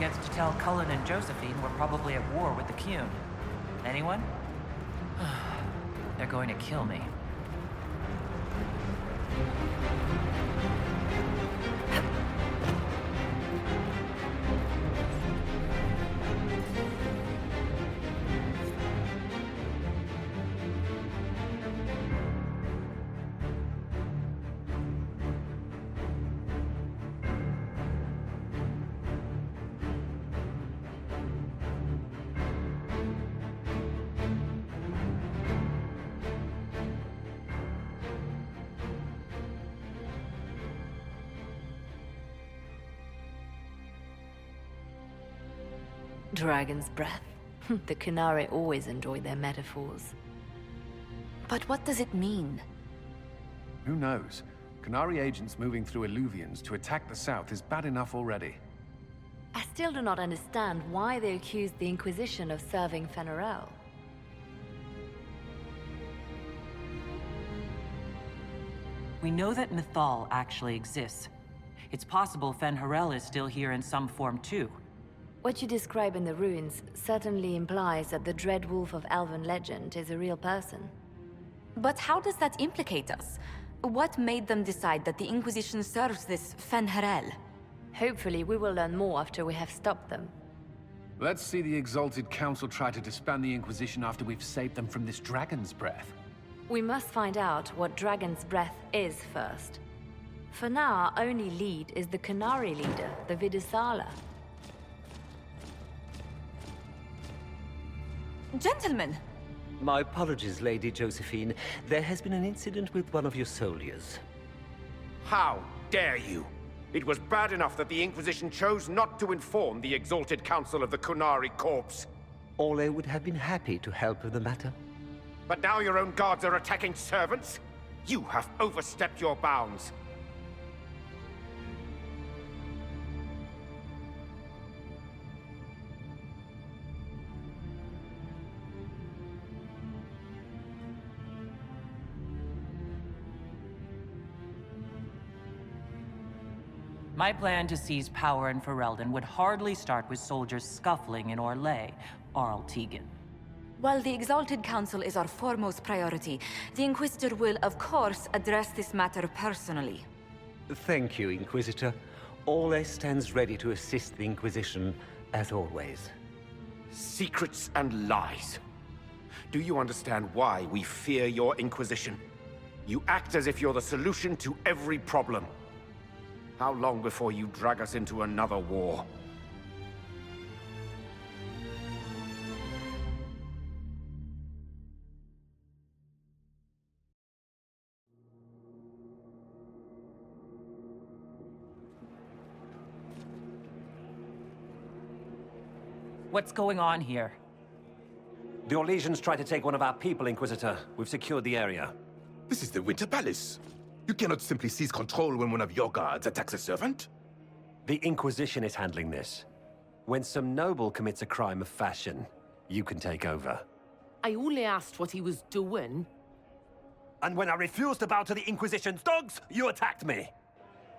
gets to tell Cullen and Josephine we're probably at war with the Qun? Anyone? They're going to kill me. Dragon's breath. The Qunari always enjoy their metaphors. But what does it mean? Who knows? Qunari agents moving through Illuvians to attack the south is bad enough already. I still do not understand why they accused the Inquisition of serving Fen'Arel. We know that Mythal actually exists. It's possible Fen'Arel is still here in some form too. What you describe in the ruins certainly implies that the Dread Wolf of Elven legend is a real person. But how does that implicate us? What made them decide that the Inquisition serves this Fen'Arel? Hopefully we will learn more after we have stopped them. Let's see the Exalted Council try to disband the Inquisition after we've saved them from this dragon's breath. We must find out what Dragon's Breath is first. For now, our only lead is the Qunari leader, the Vidusala. Gentlemen! My apologies, Lady Josephine. There has been an incident with one of your soldiers. How dare you? It was bad enough that the Inquisition chose not to inform the Exalted Council of the Qunari Corps. Ole would have been happy to help with the matter. But now your own guards are attacking servants? You have overstepped your bounds. My plan to seize power in Ferelden would hardly start with soldiers scuffling in Orlais, Arl Tegan. While the Exalted Council is our foremost priority, the Inquisitor will, of course, address this matter personally. Thank you, Inquisitor. Ole stands ready to assist the Inquisition, as always. Secrets and lies. Do you understand why we fear your Inquisition? You act as if you're the solution to every problem. How long before you drag us into another war? What's going on here? The Orlesians tried to take one of our people, Inquisitor. We've secured the area. This is the Winter Palace. You cannot simply seize control when one of your guards attacks a servant. The Inquisition is handling this. When some noble commits a crime of fashion, you can take over. I only asked what he was doing. And when I refused to bow to the Inquisition's dogs, you attacked me!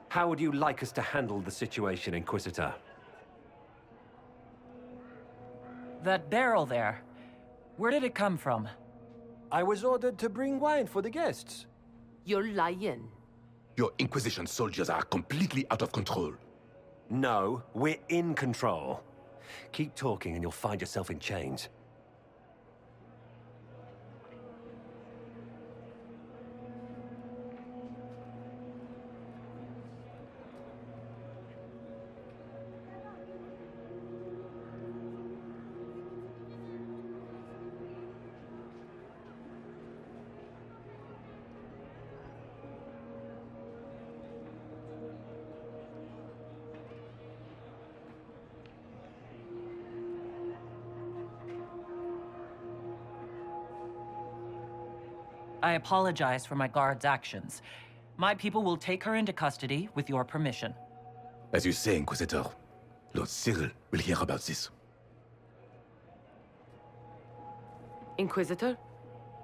How would you like us to handle the situation, Inquisitor? That barrel there, where did it come from? I was ordered to bring wine for the guests. You're lying. Your Inquisition soldiers are completely out of control. No, we're in control. Keep talking and you'll find yourself in chains. I apologize for my guard's actions. My people will take her into custody with your permission. As you say, Inquisitor, Lord Cyril will hear about this. Inquisitor,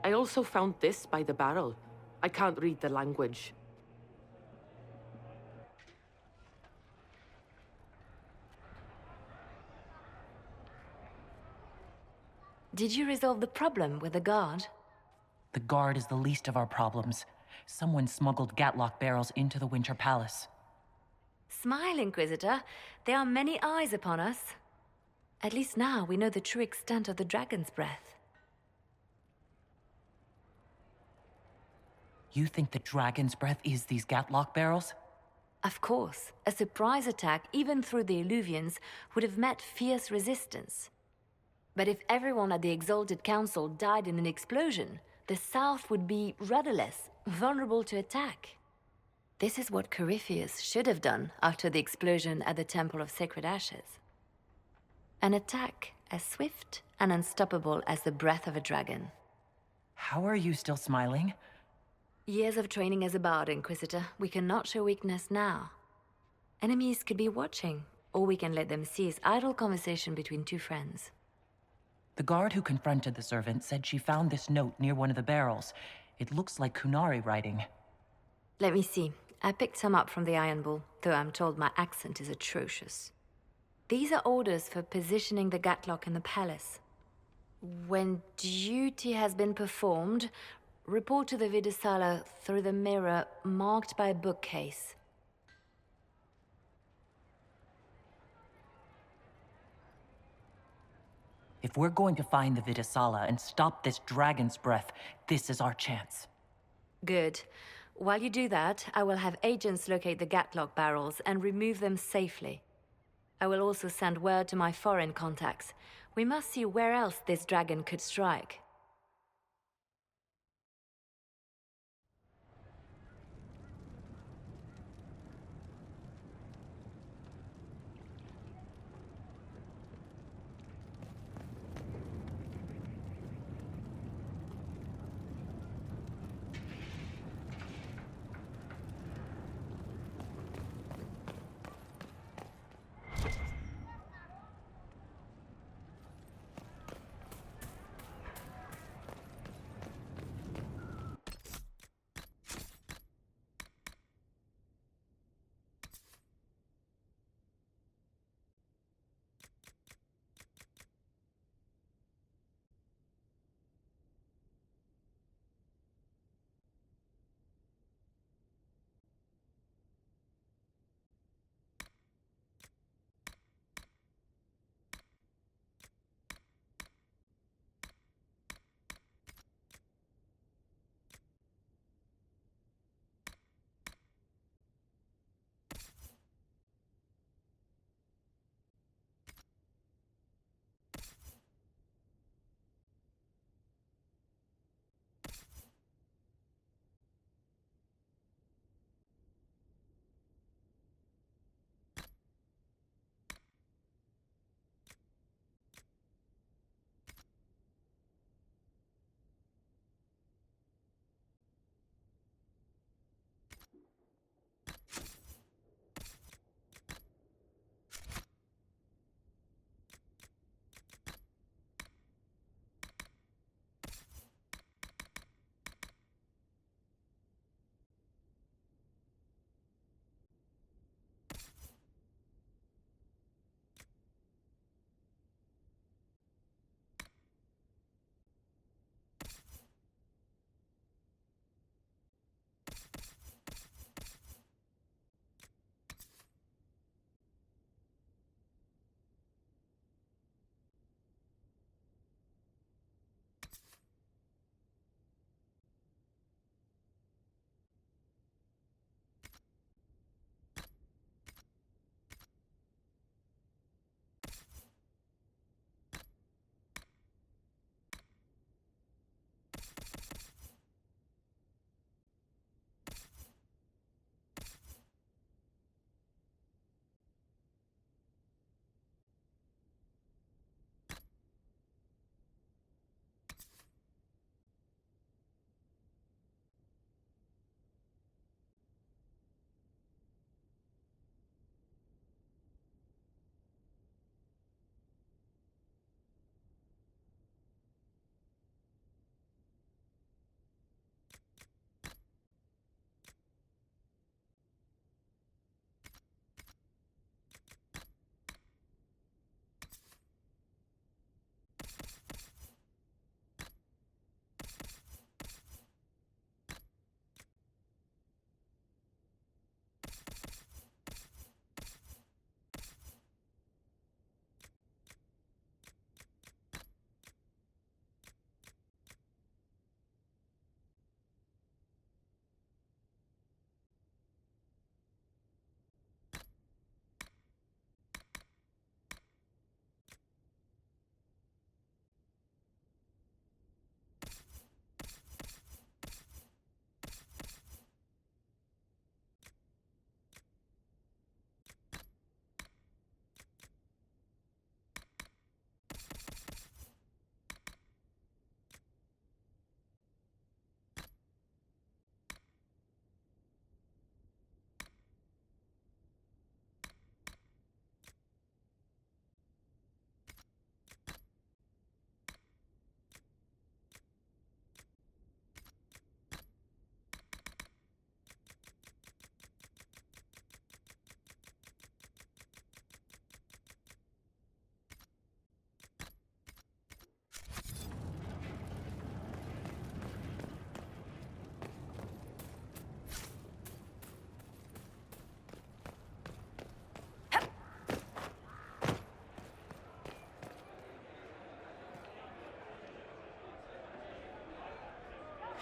I also found this by the barrel. I can't read the language. Did you resolve the problem with the guard? The guard is the least of our problems. Someone smuggled Gatlock barrels into the Winter Palace. Smile, Inquisitor. There are many eyes upon us. At least now we know the true extent of the dragon's breath. You think the dragon's breath is these Gatlock barrels? Of course, a surprise attack, even through the Illuvians, would have met fierce resistance. But if everyone at the Exalted Council died in an explosion, the South would be rudderless, vulnerable to attack. This is what Corypheus should have done after the explosion at the Temple of Sacred Ashes. An attack as swift and unstoppable as the breath of a dragon. How are you still smiling? Years of training as a bard, Inquisitor. We cannot show weakness now. Enemies could be watching, or we can let them seize idle conversation between two friends. The guard who confronted the servant said she found this note near one of the barrels. It looks like Kunari writing. Let me see. I picked some up from the Iron Bull, though I'm told my accent is atrocious. These are orders for positioning the Gatlock in the palace. When duty has been performed, report to the Vidisala through the mirror marked by a bookcase. If we're going to find the Vidisala and stop this dragon's breath, this is our chance. Good. While you do that, I will have agents locate the Gatlock barrels and remove them safely. I will also send word to my foreign contacts. We must see where else this dragon could strike.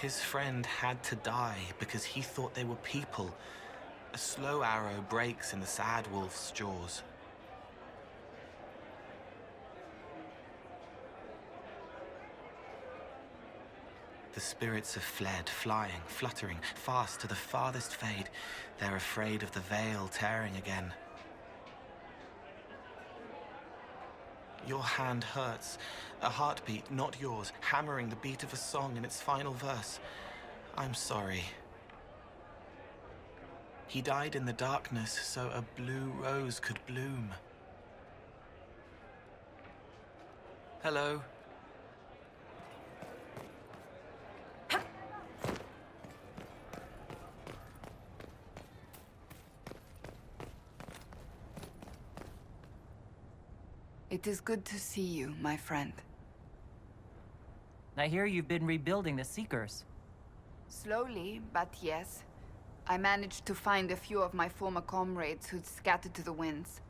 His friend had to die because he thought they were people. A slow arrow breaks in the sad wolf's jaws. The spirits have fled, flying, fluttering, fast to the farthest fade. They're afraid of the veil tearing again. Your hand hurts. A heartbeat, not yours, hammering the beat of a song in its final verse. I'm sorry. He died in the darkness so a blue rose could bloom. Hello. It is good to see you, my friend. I hear you've been rebuilding the Seekers. Slowly, but yes. I managed to find a few of my former comrades who'd scattered to the winds.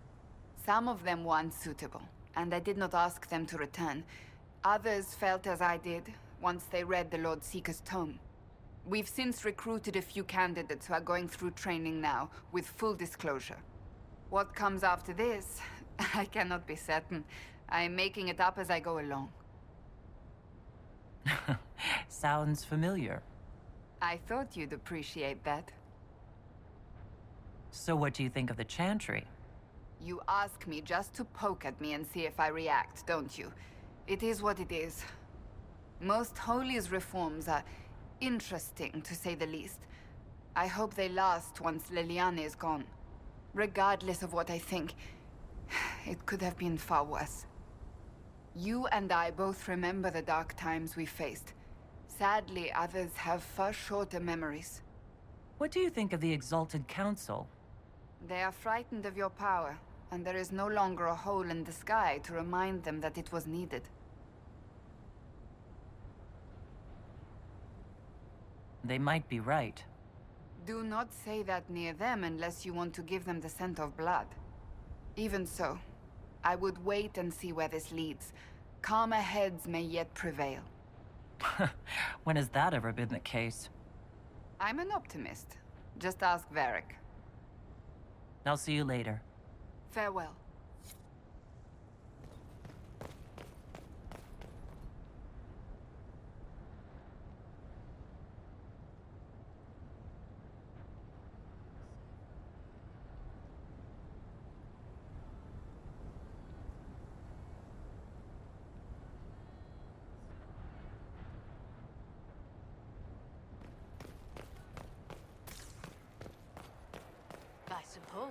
Some of them were unsuitable, and I did not ask them to return. Others felt as I did, once they read the Lord Seeker's tome. We've since recruited a few candidates who are going through training now, with full disclosure. What comes after this, I cannot be certain. I am making it up as I go along. Sounds familiar. I thought you'd appreciate that. So what do you think of the Chantry? You ask me just to poke at me and see if I react, don't you? It is what it is. Most Holy's reforms are interesting, to say the least. I hope they last once Leliane is gone. Regardless of what I think, it could have been far worse. You and I both remember the dark times we faced. Sadly, others have far shorter memories. What do you think of the Exalted Council? They are frightened of your power, and there is no longer a hole in the sky to remind them that it was needed. They might be right. Do not say that near them unless you want to give them the scent of blood. Even so, I would wait and see where this leads. Calmer heads may yet prevail. When has that ever been the case? I'm an optimist. Just ask Varric. I'll see you later. Farewell. I suppose.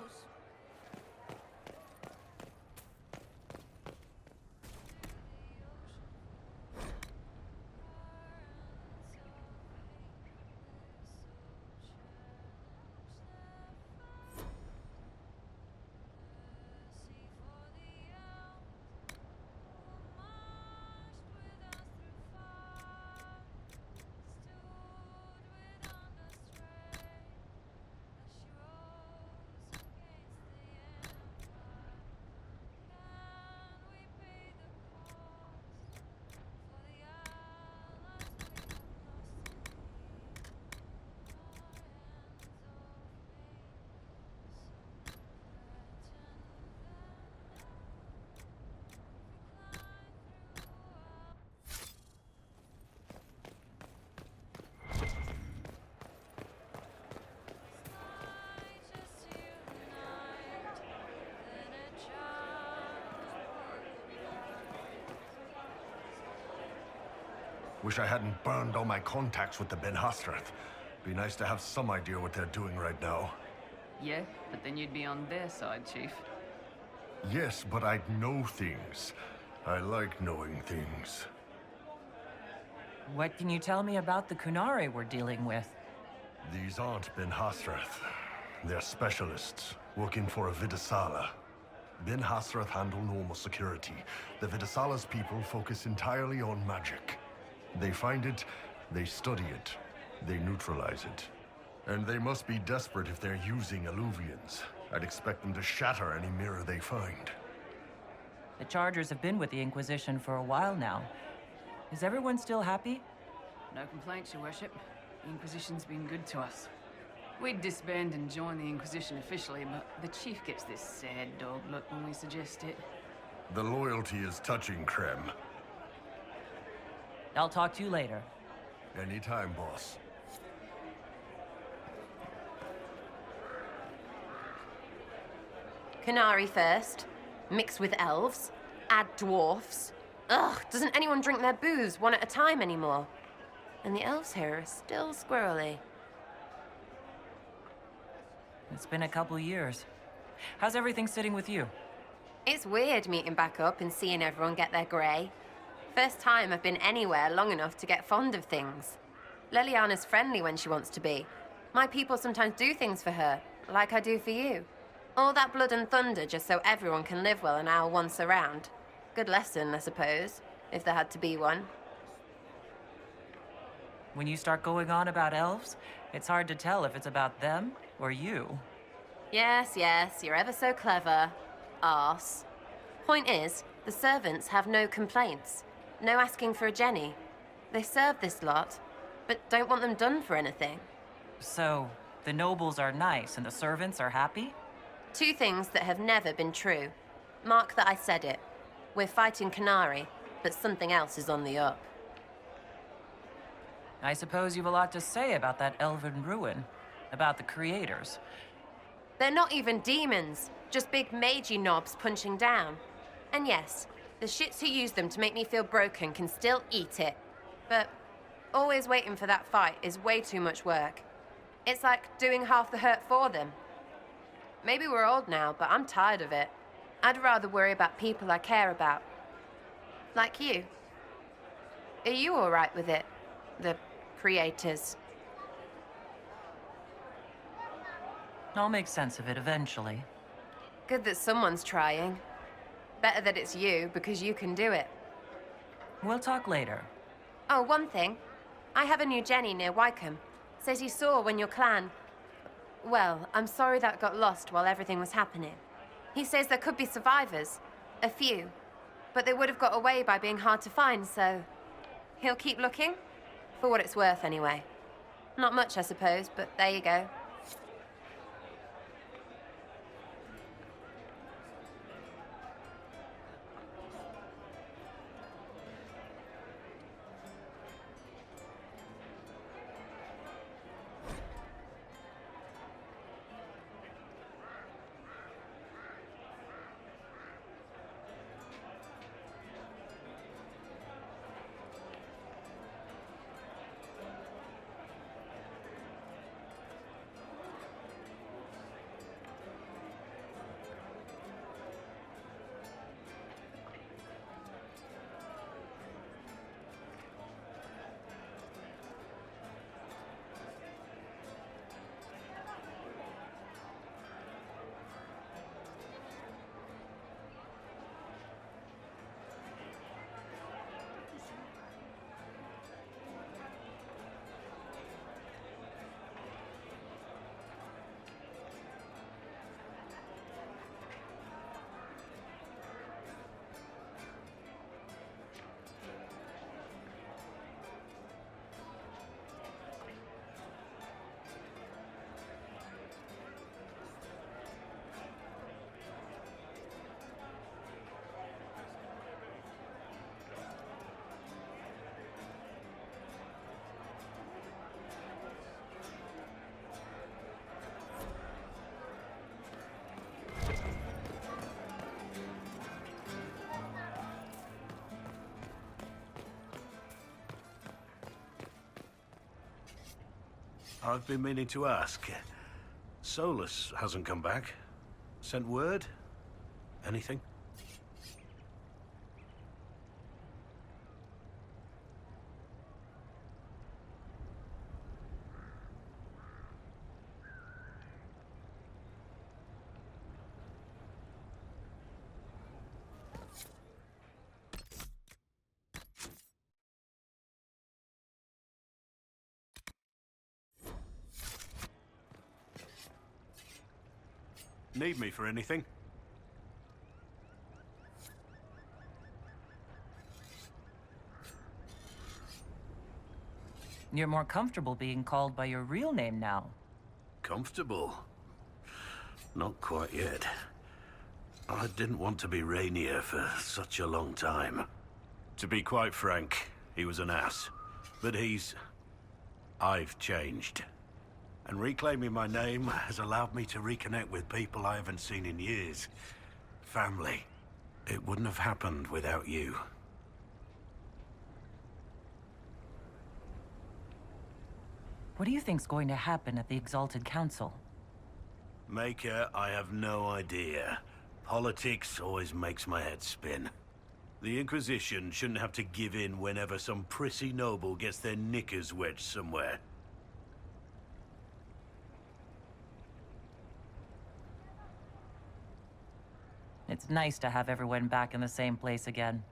Wish I hadn't burned all my contacts with the Ben Hasrath. Be nice to have some idea what they're doing right now. Yeah, but then you'd be on their side, Chief. Yes, but I'd know things. I like knowing things. What can you tell me about the Kunari we're dealing with? These aren't Ben Hasrath. They're specialists, working for a Vidasala. Ben Hasrath handle normal security. The Vidasala's people focus entirely on magic. They find it, they study it, they neutralize it. And they must be desperate if they're using Illuvians. I'd expect them to shatter any mirror they find. The Chargers have been with the Inquisition for a while now. Is everyone still happy? No complaints, your worship. The Inquisition's been good to us. We'd disband and join the Inquisition officially, but the chief gets this sad dog look when we suggest it. The loyalty is touching, Krem. I'll talk to you later. Anytime, boss. Canary first, mix with elves, add dwarfs. Ugh, doesn't anyone drink their booze one at a time anymore? And the elves here are still squirrely. It's been a couple years. How's everything sitting with you? It's weird meeting back up and seeing everyone get their grey. First time I've been anywhere long enough to get fond of things. Leliana's friendly when she wants to be. My people sometimes do things for her, like I do for you. All that blood and thunder just so everyone can live well an hour once around. Good lesson, I suppose, if there had to be one. When you start going on about elves, it's hard to tell if it's about them or you. Yes, you're ever so clever. Arse. Point is, the servants have no complaints. No asking for a Jenny. They serve this lot, but don't want them done for anything. So, the nobles are nice and the servants are happy? Two things that have never been true. Mark that I said it. We're fighting Canary, but something else is on the up. I suppose you've a lot to say about that elven ruin. About the creators. They're not even demons, just big magey knobs punching down. And yes, the shits who use them to make me feel broken can still eat it. But always waiting for that fight is way too much work. It's like doing half the hurt for them. Maybe we're old now, but I'm tired of it. I'd rather worry about people I care about. Like you. Are you all right with it? The creators? I'll make sense of it eventually. Good that someone's trying. Better that it's you, because you can do it. We'll talk later. Oh, one thing. I have a new Jenny near Wycombe. Says you saw when your clan... Well, I'm sorry that got lost while everything was happening. He says there could be survivors. A few. But they would have got away by being hard to find, so... He'll keep looking? For what it's worth, anyway. Not much, I suppose, but there you go. I've been meaning to ask. Solus hasn't come back. Sent word? Anything? Need me for anything? You're more comfortable being called by your real name now. Comfortable? Not quite yet. I didn't want to be Rainier for such a long time. To be quite frank, he was an ass. But I've changed. And reclaiming my name has allowed me to reconnect with people I haven't seen in years. Family. It wouldn't have happened without you. What do you think's going to happen at the Exalted Council? Maker, I have no idea. Politics always makes my head spin. The Inquisition shouldn't have to give in whenever some prissy noble gets their knickers wedged somewhere. It's nice to have everyone back in the same place again.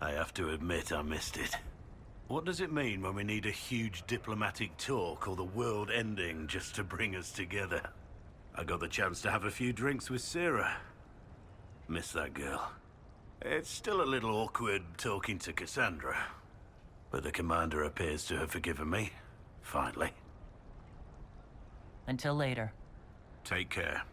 I have to admit I missed it. What does it mean when we need a huge diplomatic talk or the world ending just to bring us together? I got the chance to have a few drinks with Sarah. Miss that girl. It's still a little awkward talking to Cassandra. But the commander appears to have forgiven me. Finally. Until later. Take care.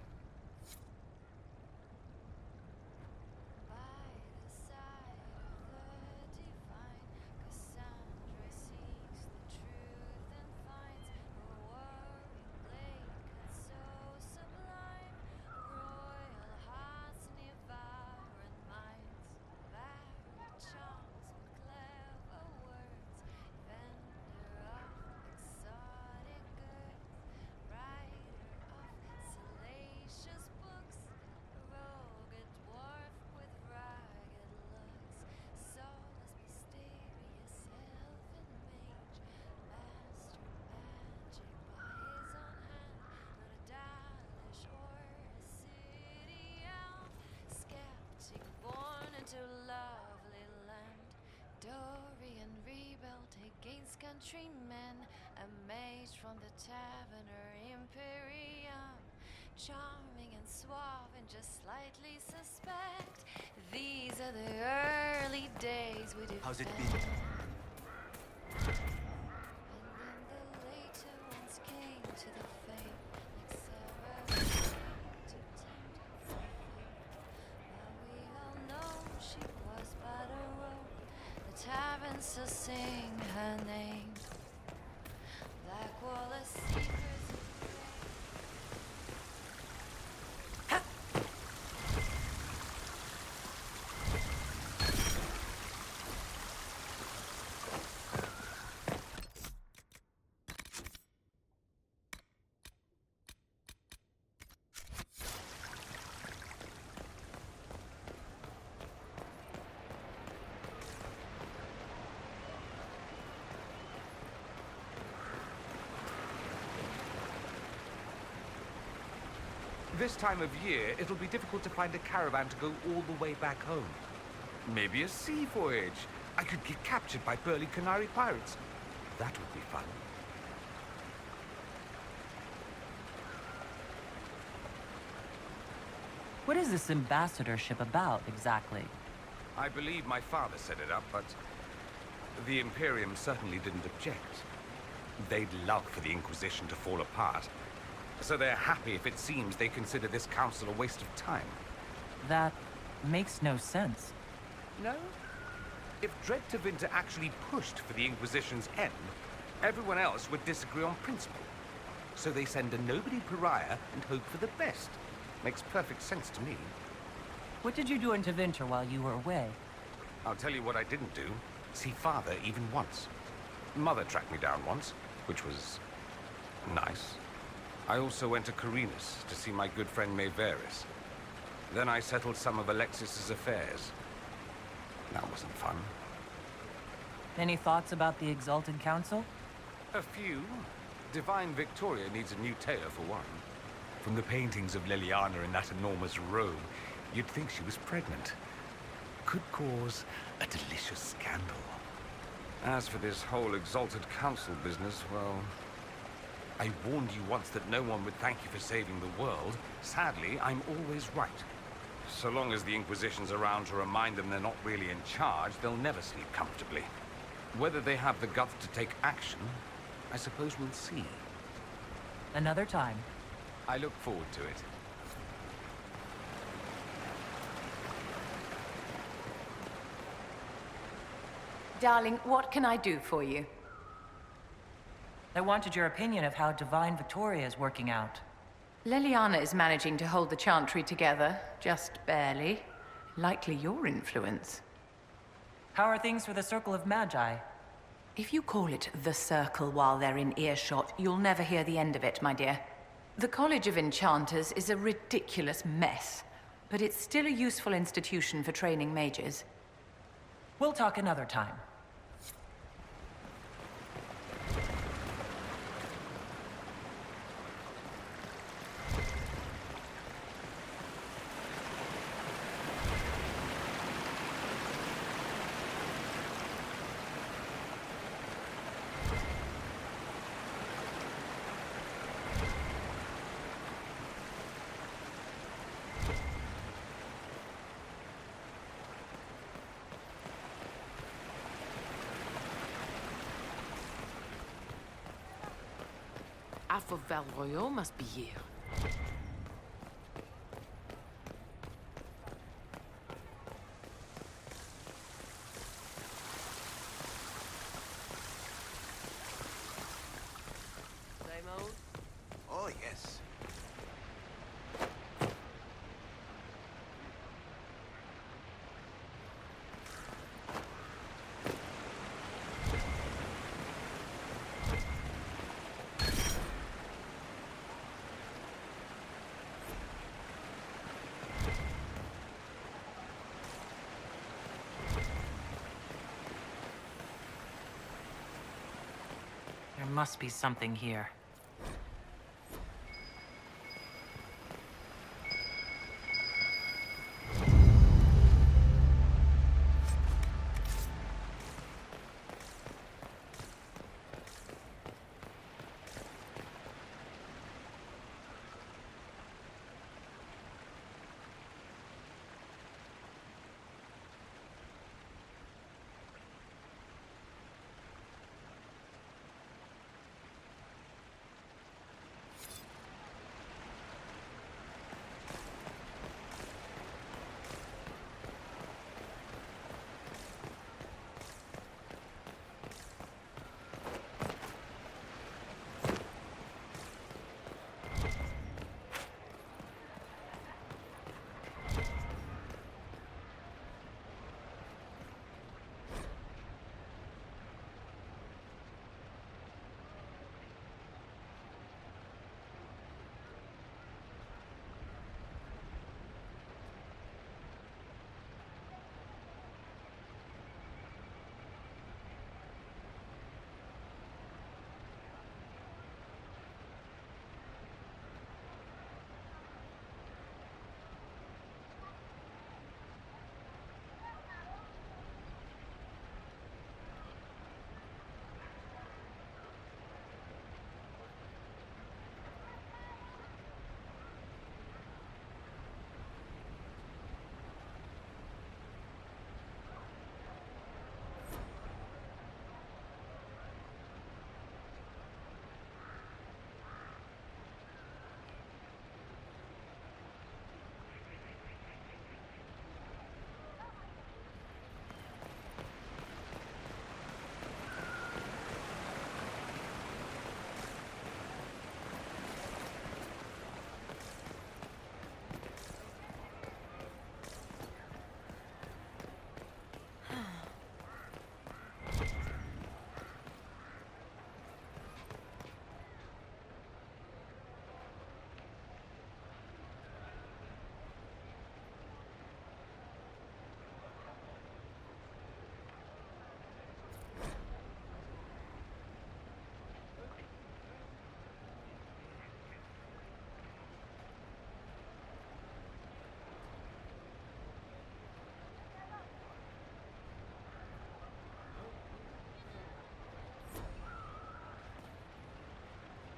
Countrymen, a mage from the tavern or Imperium, charming and suave and just slightly suspect. These are the early days we defend. How's it been? And then the later ones came to the fame, like Sarah to tempt the fate. But we all know she was but a rogue. The tavern still sing her name. Black Wallace secrets. This time of year, it'll be difficult to find a caravan to go all the way back home. Maybe a sea voyage. I could get captured by burly Canary pirates. That would be fun. What is this ambassadorship about, exactly? I believe my father set it up, but the Imperium certainly didn't object. They'd love for the Inquisition to fall apart. So they're happy if it seems they consider this council a waste of time. That makes no sense. No? If Dread to Winter actually pushed for the Inquisition's end, everyone else would disagree on principle. So they send a nobody pariah and hope for the best. Makes perfect sense to me. What did you do in Tevinter while you were away? I'll tell you what I didn't do. See Father even once. Mother tracked me down once, which was nice. I also went to Carinus to see my good friend Maeveris. Then I settled some of Alexis's affairs. That wasn't fun. Any thoughts about the Exalted Council? A few. Divine Victoria needs a new tailor for one. From the paintings of Liliana in that enormous robe, you'd think she was pregnant. Could cause a delicious scandal. As for this whole Exalted Council business, well, I warned you once that no one would thank you for saving the world. Sadly, I'm always right. So long as the Inquisition's around to remind them they're not really in charge, they'll never sleep comfortably. Whether they have the guts to take action, I suppose we'll see. Another time. I look forward to it. Darling, what can I do for you? I wanted your opinion of how Divine Victoria is working out. Leliana is managing to hold the Chantry together, just barely. Likely your influence. How are things for the Circle of Magi? If you call it the Circle while they're in earshot, you'll never hear the end of it, my dear. The College of Enchanters is a ridiculous mess, but it's still a useful institution for training mages. We'll talk another time. Half of Val Royal must be here. Same old? Oh, yes. There must be something here.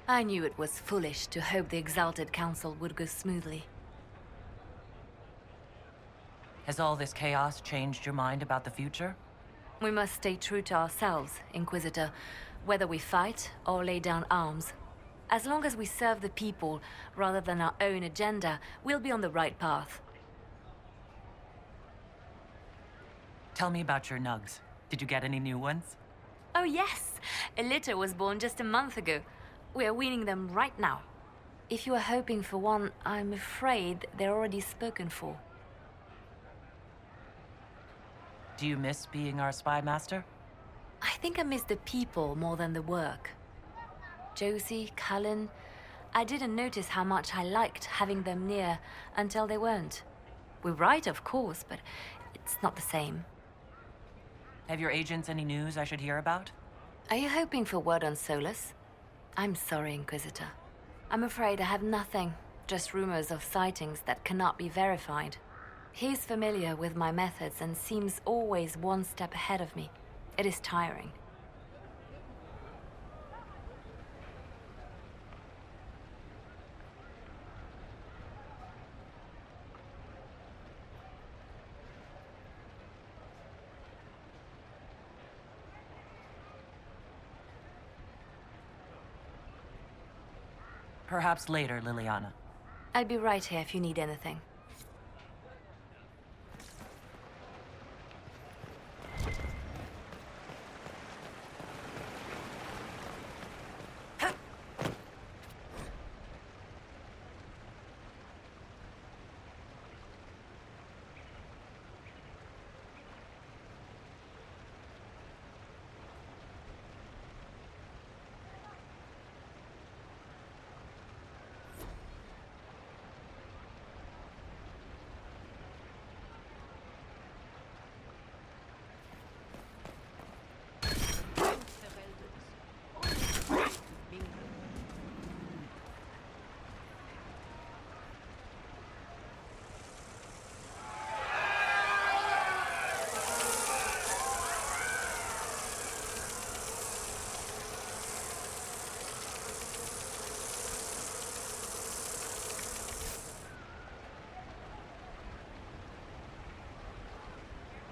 I knew it was foolish to hope the Exalted Council would go smoothly. Has all this chaos changed your mind about the future? We must stay true to ourselves, Inquisitor, whether we fight or lay down arms. As long as we serve the people rather than our own agenda, we'll be on the right path. Tell me about your nugs. Did you get any new ones? Oh yes! A litter was born just a month ago. We are weaning them right now. If you are hoping for one, I'm afraid they're already spoken for. Do you miss being our spy master? I think I miss the people more than the work. Josie, Cullen, I didn't notice how much I liked having them near until they weren't. We write, of course, but it's not the same. Have your agents any news I should hear about? Are you hoping for word on Solus? I'm sorry, Inquisitor. I'm afraid I have nothing, just rumors of sightings that cannot be verified. He's familiar with my methods and seems always one step ahead of me. It is tiring. Perhaps later, Liliana. I'll be right here if you need anything.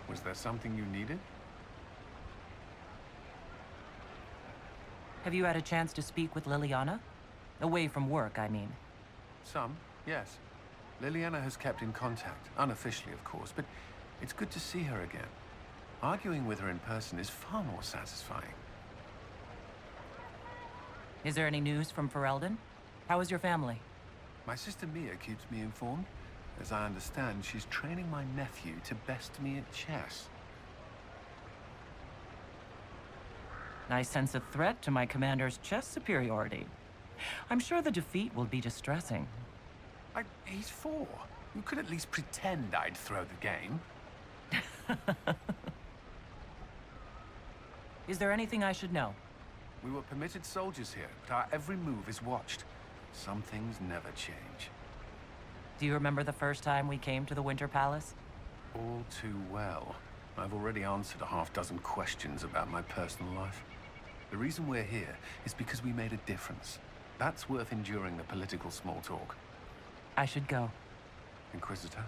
Was there something you needed? Have you had a chance to speak with Liliana? Away from work, I mean. Some, yes. Liliana has kept in contact, unofficially of course, but it's good to see her again. Arguing with her in person is far more satisfying. Is there any news from Ferelden? How is your family? My sister Mia keeps me informed. As I understand, she's training my nephew to best me at chess. I sense a threat to my commander's chess superiority. I'm sure the defeat will be distressing. He's 4. You could at least pretend I'd throw the game. Is there anything I should know? We were permitted soldiers here, but our every move is watched. Some things never change. Do you remember the first time we came to the Winter Palace? All too well. I've already answered a half-dozen questions about my personal life. The reason we're here is because we made a difference. That's worth enduring the political small talk. I should go. Inquisitor?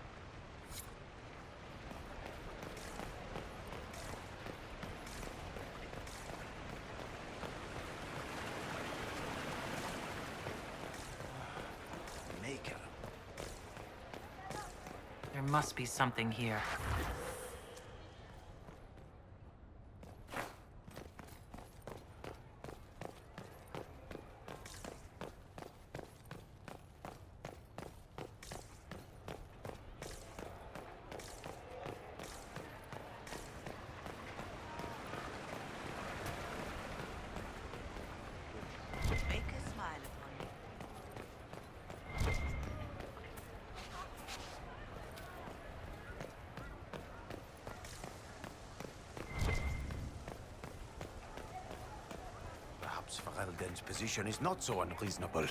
Maker. There must be something here. Perhaps Ferelden's position is not so unreasonable.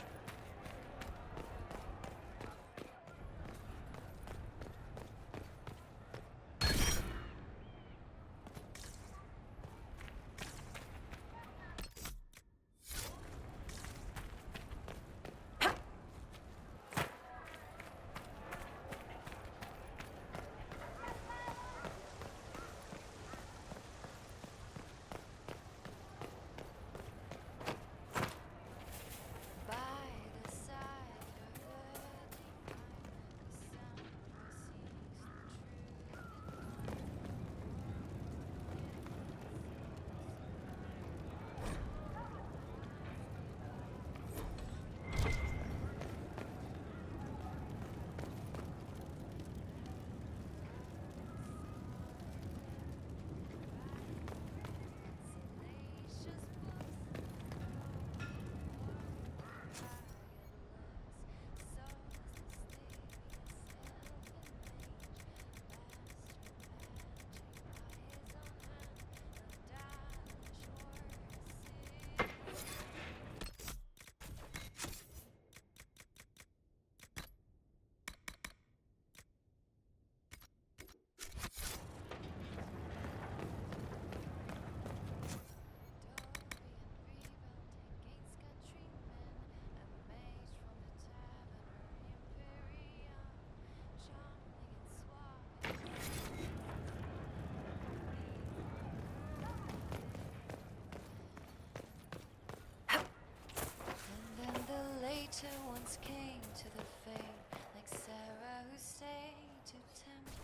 once came to the fate, like Sarah who stayed to tempt.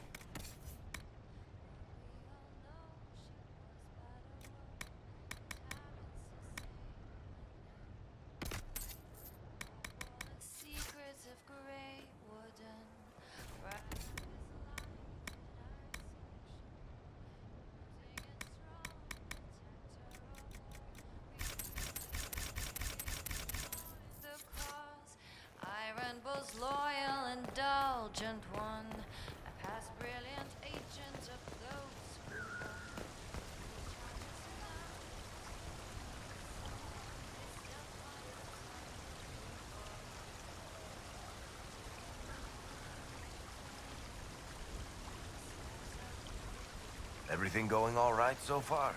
Secrets of grey wooden the cause. Iron Bull's loyal, indulgent one, a past brilliant agent of those who won. Everything going all right so far?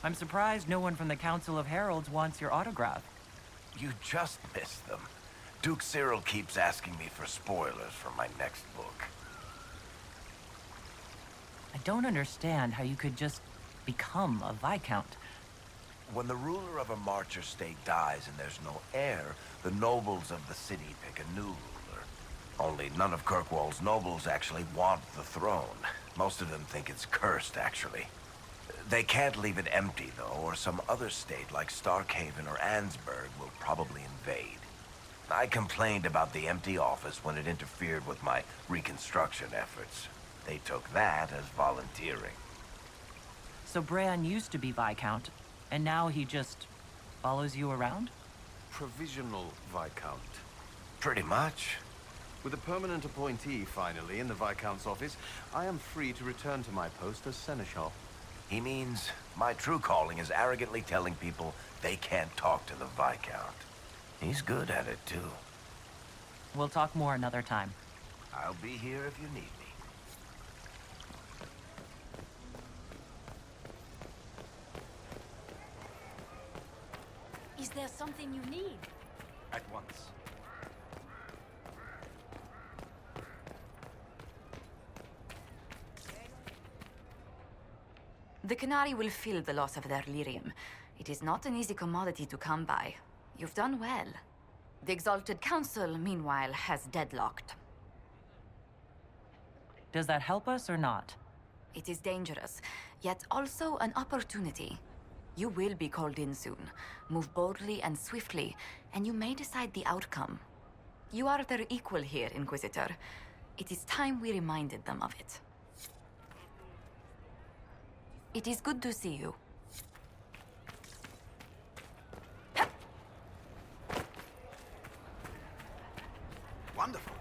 I'm surprised no one from the Council of Heralds wants your autograph. You just missed them. Duke Cyril keeps asking me for spoilers for my next book. I don't understand how you could just become a Viscount. When the ruler of a Marcher state dies and there's no heir, the nobles of the city pick a new ruler. Only none of Kirkwall's nobles actually want the throne. Most of them think it's cursed, actually. They can't leave it empty, though, or some other state like Starkhaven or Ansburg will probably invade. I complained about the empty office when it interfered with my reconstruction efforts. They took that as volunteering. So Bran used to be Viscount, and now he just follows you around? Provisional Viscount. Pretty much. With a permanent appointee, finally, in the Viscount's office, I am free to return to my post as Seneschal. He means my true calling is arrogantly telling people they can't talk to the Viscount. He's good at it, too. We'll talk more another time. I'll be here if you need me. Is there something you need? At once. The Canary will feel the loss of their lyrium. It is not an easy commodity to come by. You've done well. The Exalted Council, meanwhile, has deadlocked. Does that help us or not? It is dangerous, yet also an opportunity. You will be called in soon. Move boldly and swiftly, and you may decide the outcome. You are their equal here, Inquisitor. It is time we reminded them of it. It is good to see you. Wonderful.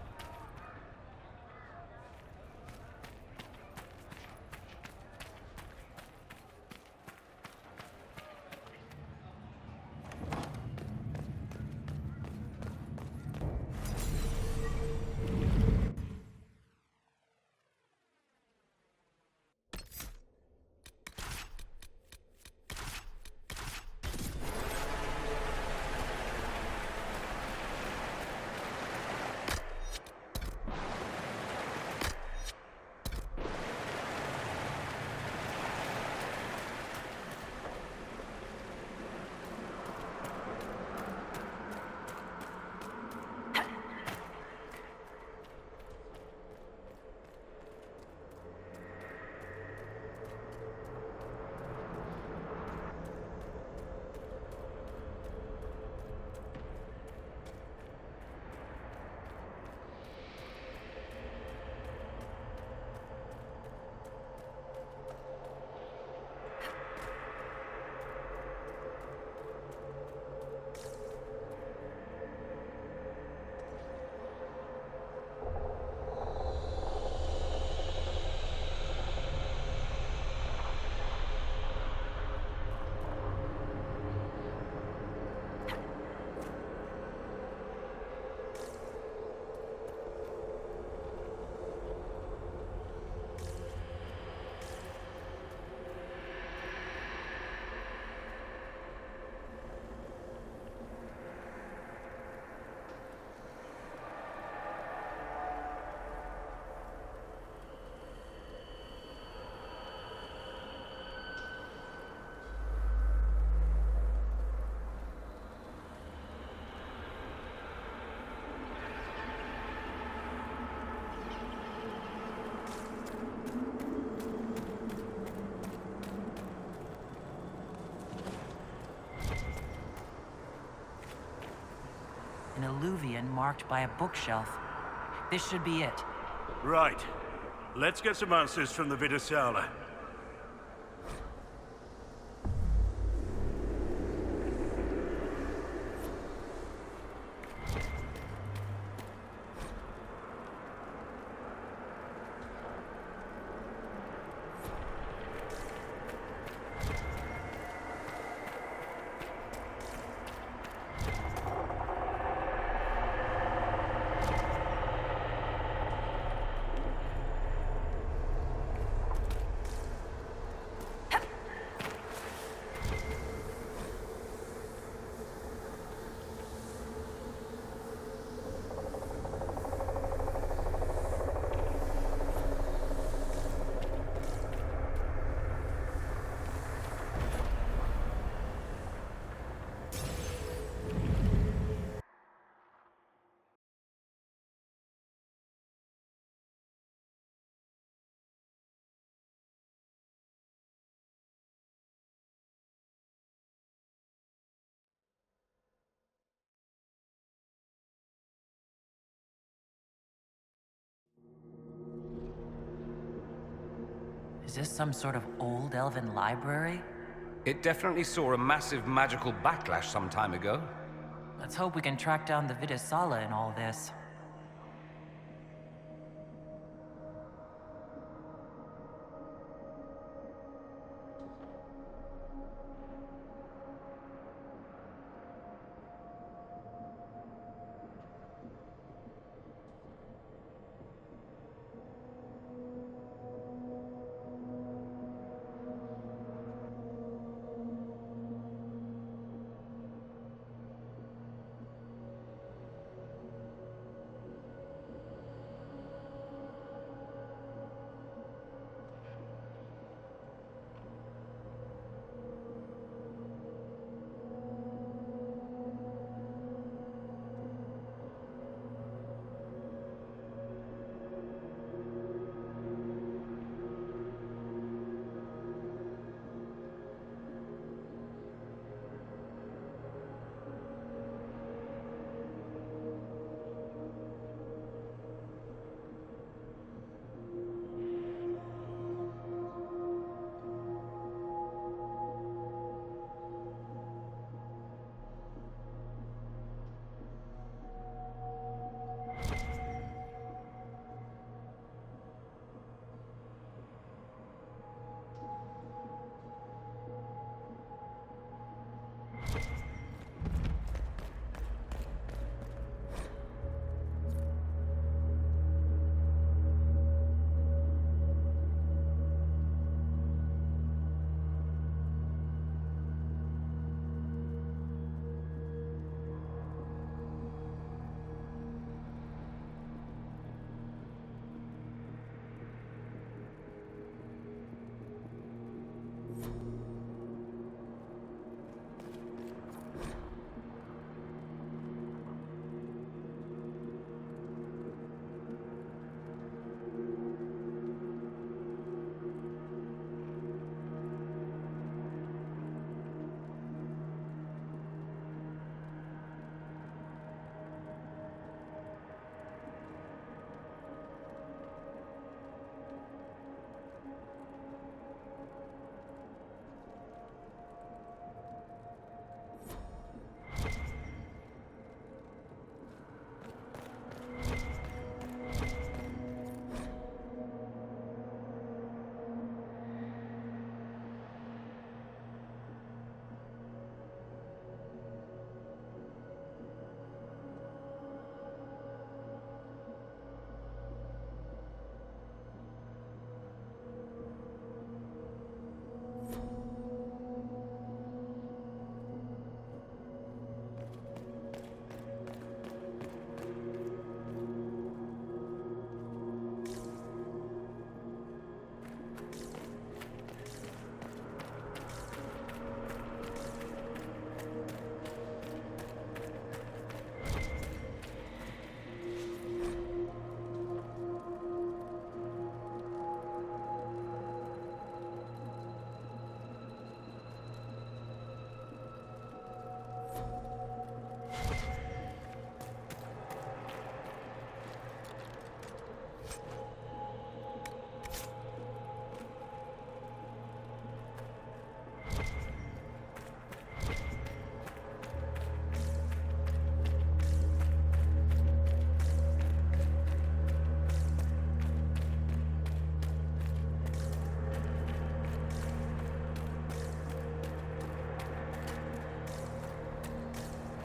an alluvian marked by a bookshelf. This should be it. Right. Let's get some answers from the Vidasala. Is this some sort of old elven library? It definitely saw a massive magical backlash some time ago. Let's hope we can track down the Vidasala in all this.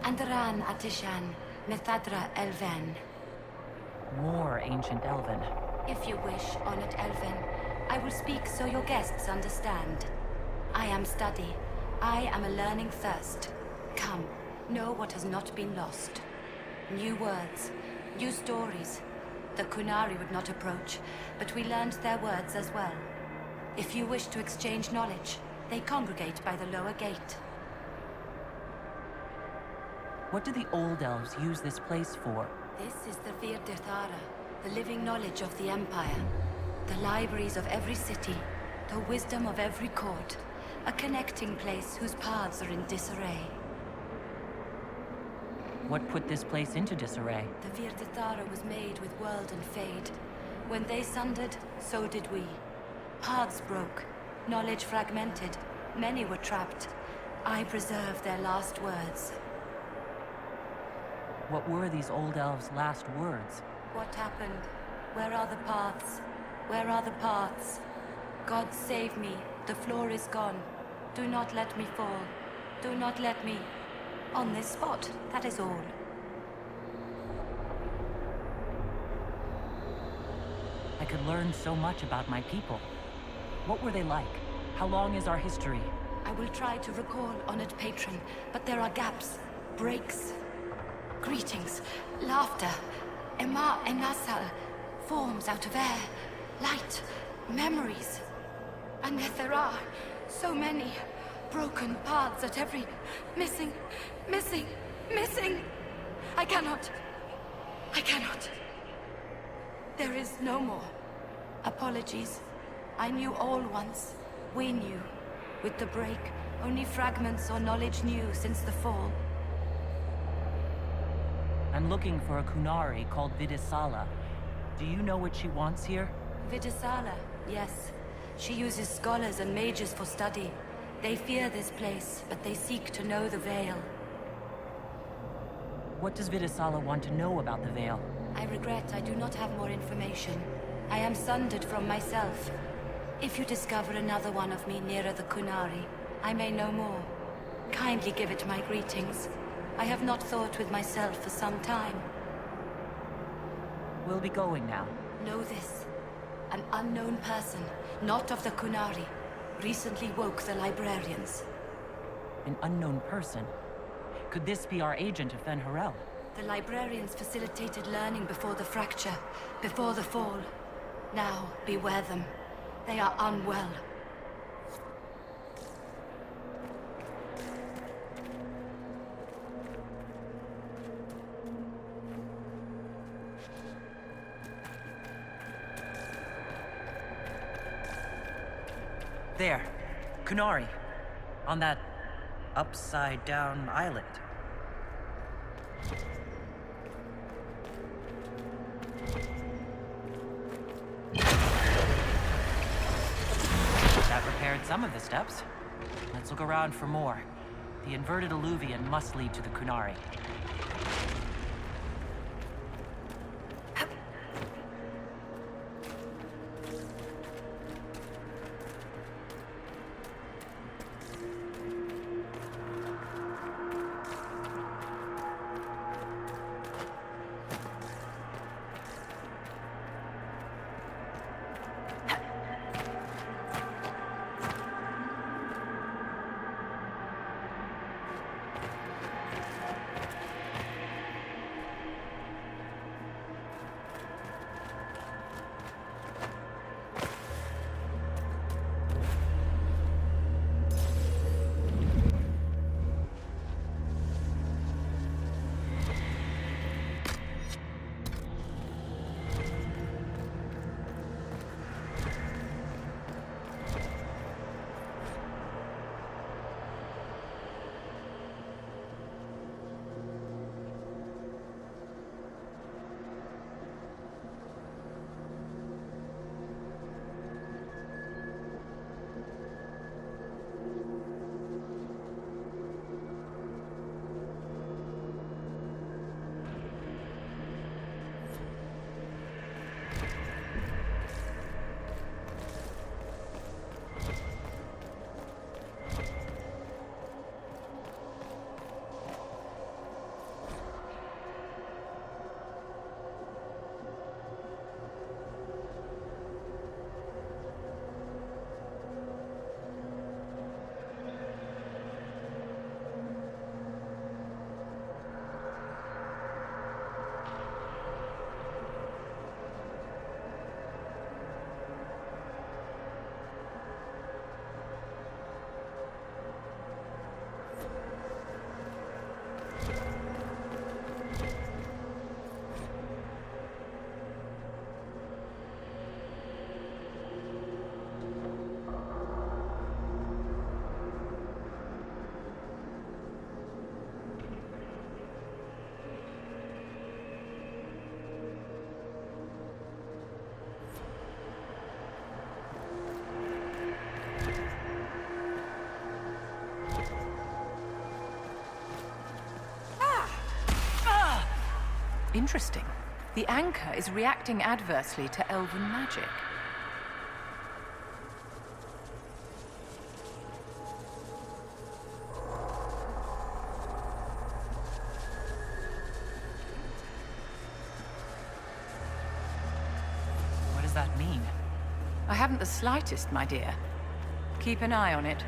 Andaran Atishan, Methadra Elven. More ancient Elven. If you wish, honored Elven, I will speak so your guests understand. I am study. I am a learning thirst. Come, know what has not been lost. New words, new stories. The Kunari would not approach, but we learned their words as well. If you wish to exchange knowledge, they congregate by the lower gate. What do the Old Elves use this place for? This is the Vir Dithara, the living knowledge of the Empire. The libraries of every city, the wisdom of every court. A connecting place whose paths are in disarray. What put this place into disarray? The Vir Dithara was made with world and fade. When they sundered, so did we. Paths broke, knowledge fragmented, many were trapped. I preserve their last words. What were these Old Elves' last words? What happened? Where are the paths? Where are the paths? God save me, the floor is gone. Do not let me fall. Do not let me... On this spot, that is all. I could learn so much about my people. What were they like? How long is our history? I will try to recall, honored patron, but there are gaps, breaks. Greetings, laughter, Ema Enasal, forms out of air, light, memories. And yet there are so many broken paths at every... Missing. I cannot. There is no more. Apologies. I knew all once. We knew. With the break, only fragments or knowledge new since the fall. I'm looking for a Kunari called Vidisala. Do you know what she wants here? Vidisala, yes. She uses scholars and mages for study. They fear this place, but they seek to know the Veil. What does Vidisala want to know about the Veil? I regret I do not have more information. I am sundered from myself. If you discover another one of me nearer the Kunari, I may know more. Kindly give it my greetings. I have not thought with myself for some time. We'll be going now. Know this. An unknown person, not of the Kunari, recently woke the librarians. An unknown person? Could this be our agent of Fen'Harel? The librarians facilitated learning before the fracture, before the fall. Now, beware them. They are unwell. There. Kunari. On that upside-down island. That repaired some of the steps. Let's look around for more. The inverted alluvion must lead to the Kunari. Interesting. The anchor is reacting adversely to elven magic. What does that mean? I haven't the slightest, my dear. Keep an eye on it.